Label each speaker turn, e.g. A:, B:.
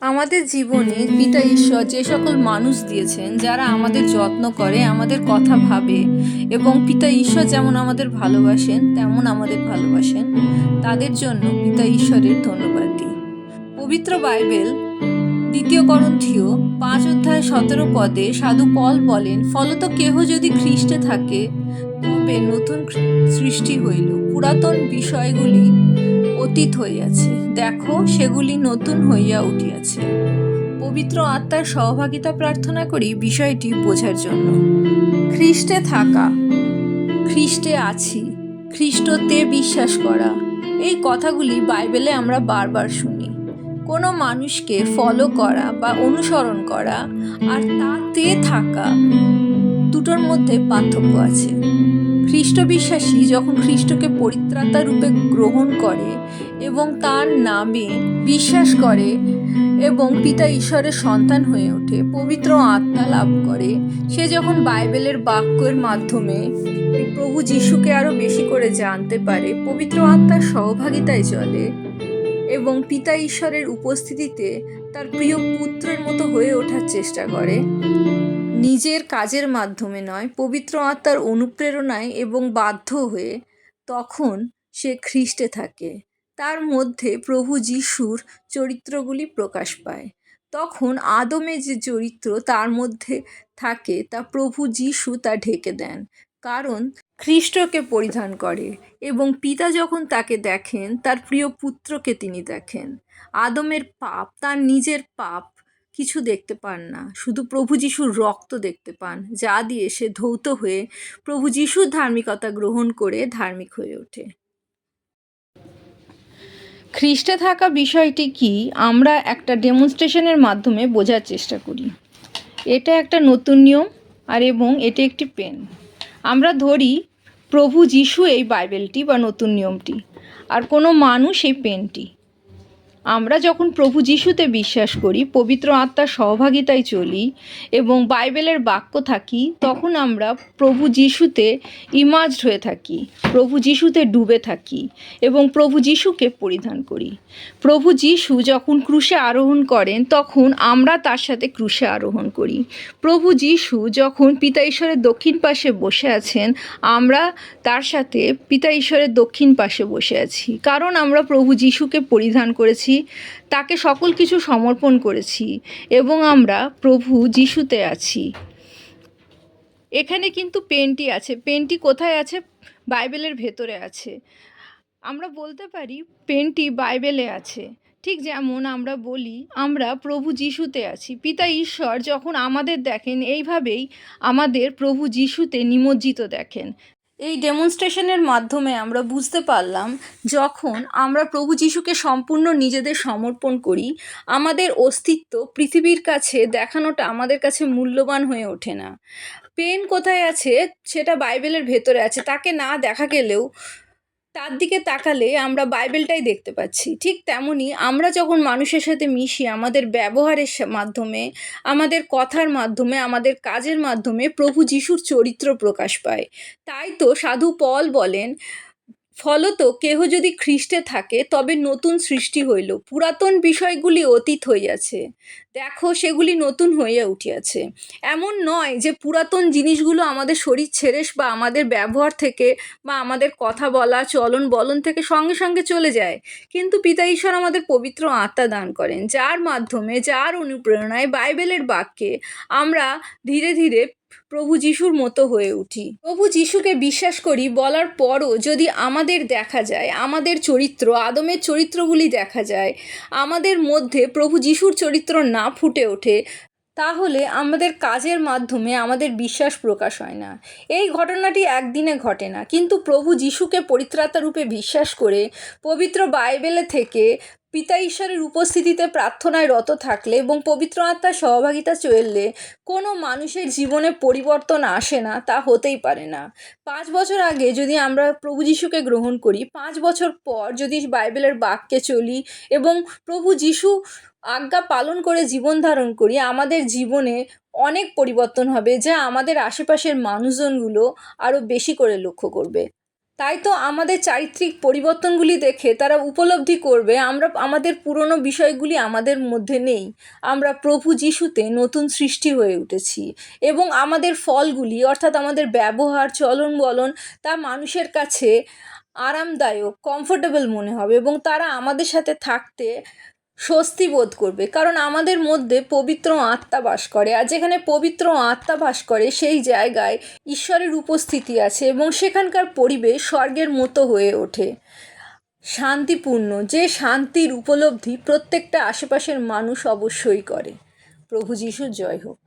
A: আমাদের জীবনে পিতা ঈশ্বর যে সকল মানুষ দিয়েছেন, যারা আমাদের যত্ন করে, আমাদের কথা ভাবে এবং পিতা ঈশ্বর যেমন আমাদের ভালোবাসেন তেমন আমাদের ভালোবাসেন, তাদের জন্য পিতা ঈশ্বরের ধন্যবাদ দিই। পবিত্র বাইবেল ২ করন্থীয় ৫ অধ্যায় ১৭ পদে সাধু পল বলেন, ফলত কেহ যদি খ্রিস্টে থাকে তবে নতুন সৃষ্টি হইল, পুরাতন বিষয়গুলি অতীত হইয়াছে, দেখো সেগুলি নতুন হইয়া উঠিয়াছে। পবিত্র আত্মার সহভাগিতা প্রার্থনা করি বিষয়টি বোঝার জন্য। খ্রিস্টে থাকা, খ্রিস্টে আছি, খ্রিস্টতে বিশ্বাস করা, এই কথাগুলি বাইবেলে আমরা বারবার শুনি। কোনো মানুষকে ফলো করা বা অনুসরণ করা আর তাতে থাকা, দুটোর মধ্যে পার্থক্য আছে। খ্রিস্ট বিশ্বাসী যখন খ্রিস্টকে পরিত্রাতা রূপে গ্রহণ করে এবং তার নামে বিশ্বাস করে এবং পিতা ঈশ্বরের সন্তান হয়ে ওঠে, পবিত্র আত্মা লাভ করে, সে যখন বাইবেলের বাক্যের মাধ্যমে প্রভু যিশুকে আরো বেশি করে জানতে পারে, পবিত্র আত্মার সহভাগিতায় চলে এবং পিতা ঈশ্বরের উপস্থিতিতে তার প্রিয় পুত্রের মতো হয়ে ওঠার চেষ্টা করে, নিজের কাজের মাধ্যমে নয়, পবিত্র আত্মার অনুপ্রেরণায় এবং বাধ্য হয়ে, তখন সে খ্রিস্টে থাকে। তার মধ্যে প্রভু যিশুর চরিত্রগুলি প্রকাশ পায়। তখন আদমে যে চরিত্র তার মধ্যে থাকে তা প্রভু যিশু তা ঢেকে দেন, কারণ খ্রিস্টকে পরিধান করে এবং পিতা যখন তাকে দেখেন, তার প্রিয় পুত্রকে তিনি দেখেন। আদমের পাপ, তার নিজের পাপ কিছু দেখতে পান না, শুধু প্রভু যিশুর রক্ত দেখতে পান, যা দিয়ে সে ধৌত হয়ে প্রভু যিশুর ধার্মিকতা গ্রহণ করে ধার্মিক হয়ে ওঠে। খ্রিস্টে থাকা বিষয়টি কি আমরা একটা ডেমনস্ট্রেশনের মাধ্যমে বোঝার চেষ্টা করি। এটা একটা নতুন নিয়ম এবং এটি একটি পেন। আমরা ধরি প্রভু যিশু এই বাইবেলটি বা নতুন নিয়মটি, আর কোনো মানুষ এই পেনটি। আমরা যখন প্রভু যিশুতে বিশ্বাস করি, পবিত্র আত্মার সহভাগিতায় চলি এবং বাইবেলের বাক্য থাকি, তখন আমরা প্রভু যিশুতে ইমার্জড হয়ে থাকি, প্রভু যিশুতে ডুবে থাকি এবং প্রভু যিশুকে পরিধান করি। প্রভু যিশু যখন ক্রুশে আরোহণ করেন, তখন আমরা তার সাথে ক্রুশে আরোহণ করি। প্রভু যিশু যখন পিতা ঈশ্বরের দক্ষিণ পাশে বসে আছেন, আমরা তার সাথে পিতা ঈশ্বরের দক্ষিণ পাশে বসে আছি, কারণ আমরা প্রভু যিশুকে পরিধান করেছি, তাকে সকল কিছু সমর্পণ করেছি এবং আমরা প্রভু যিশুতে আছি। এখানে কিন্তু পেনটি আছে। পেনটি কোথায় আছে? বাইবেলের ভেতরে আছে। আমরা বলতে পারি পেনটি বাইবেলে আছে। ঠিক যেমন আমরা বলি আমরা প্রভু যিশুতে আছি। পিতা ঈশ্বর যখন আমাদের দেখেন, এইভাবেই আমাদের প্রভু যিশুতে নিমজ্জিত দেখেন। এই ডেমনস্ট্রেশনের মাধ্যমে আমরা বুঝতে পারলাম, যখন আমরা প্রভু যিশুকে সম্পূর্ণ নিজেদের সমর্পণ করি, আমাদের অস্তিত্ব পৃথিবীর কাছে দেখানোটা আমাদের কাছে মূল্যবান হয়ে ওঠে না। পেন কোথায় আছে সেটা বাইবেলের ভেতরে আছে, তাকে না দেখা গেলেও তার দিকে তাকালে আমরা বাইবেলটাই দেখতে পাচ্ছি। ঠিক তেমনি আমরা যখন মানুষের সাথে মিশি, আমাদের ব্যবহারের মাধ্যমে, আমাদের কথার মাধ্যমে, আমাদের কাজের মাধ্যমে প্রভু যিশুর চরিত্র প্রকাশ পায়। তাই তো সাধু পল বলেন, ফলত কেহ যদি খ্রিস্টে থাকে তবে নতুন সৃষ্টি হইল, পুরাতন বিষয়গুলি অতীত হইয়াছে, দেখো সেগুলি নতুন হইয়া উঠিয়াছে। এমন নয় যে পুরাতন জিনিসগুলো আমাদের শরীর ছেড়ে বা আমাদের ব্যবহার থেকে বা আমাদের কথা বলা চলন বলন থেকে সঙ্গে সঙ্গে চলে যায়, কিন্তু পিতা ঈশ্বর আমাদের পবিত্র আত্মা দান করেন, যার মাধ্যমে, যার অনুপ্রেরণায় বাইবেলের বাক্যে আমরা ধীরে ধীরে প্রভু যিশুর মতো হয়ে উঠি। প্রভু যিশুকে বিশ্বাস করি বলার পরও যদি আমাদের দেখা যায়, আমাদের চরিত্র, আদমের চরিত্রগুলি দেখা যায়, আমাদের মধ্যে প্রভু যিশুর চরিত্র না ফুটে ওঠে, তাহলে আমাদের কাজের মাধ্যমে আমাদের বিশ্বাস প্রকাশ হয় না। এই ঘটনাটি একদিনে ঘটে না, কিন্তু প্রভু যিশুকে পরিত্রাতা রূপে বিশ্বাস করে পবিত্র বাইবেলে থেকে পিতা ঈশ্বরের উপস্থিতিতে প্রার্থনায় রত থাকলে এবং পবিত্র আত্মার সহভাগিতা চললে কোনো মানুষের জীবনে পরিবর্তন আসে না, তা হতেই পারে না। 5 বছর আগে যদি আমরা প্রভু যিশুকে গ্রহণ করি, 5 বছর পর যদি বাইবেলের বাক্যে চলি এবং প্রভু যিশু আজ্ঞা পালন করে জীবন ধারণ করি, আমাদের জীবনে অনেক পরিবর্তন হবে, যা আমাদের আশেপাশের মানুষজনগুলো আরও বেশি করে লক্ষ্য করবে। তাই তো আমাদের চারিত্রিক পরিবর্তনগুলি দেখে তারা উপলব্ধি করবে আমরা আমাদের পুরনো বিষয়গুলি আমাদের মধ্যে নেই, আমরা প্রভু যিশুতে নতুন সৃষ্টি হয়ে উঠেছি এবং আমাদের ফলগুলি অর্থাৎ আমাদের ব্যবহার চলন বলন তা মানুষের কাছে আরামদায়ক কমফোর্টেবল মনে হবে এবং তারা আমাদের সাথে থাকতে স্বস্তি বোধ করবে, কারণ আমাদের মধ্যে পবিত্র আত্মা বাস করে, আর যেখানে পবিত্র আত্মা বাস করে সেই জায়গায় ঈশ্বরের উপস্থিতি আছে এবং সেখানকার পরিবেশ স্বর্গের মতো হয়ে ওঠে, শান্তিপূর্ণ, যে শান্তির উপলব্ধি প্রত্যেকটা আশেপাশের মানুষ অবশ্যই করে। প্রভু যিশুর জয় হোক।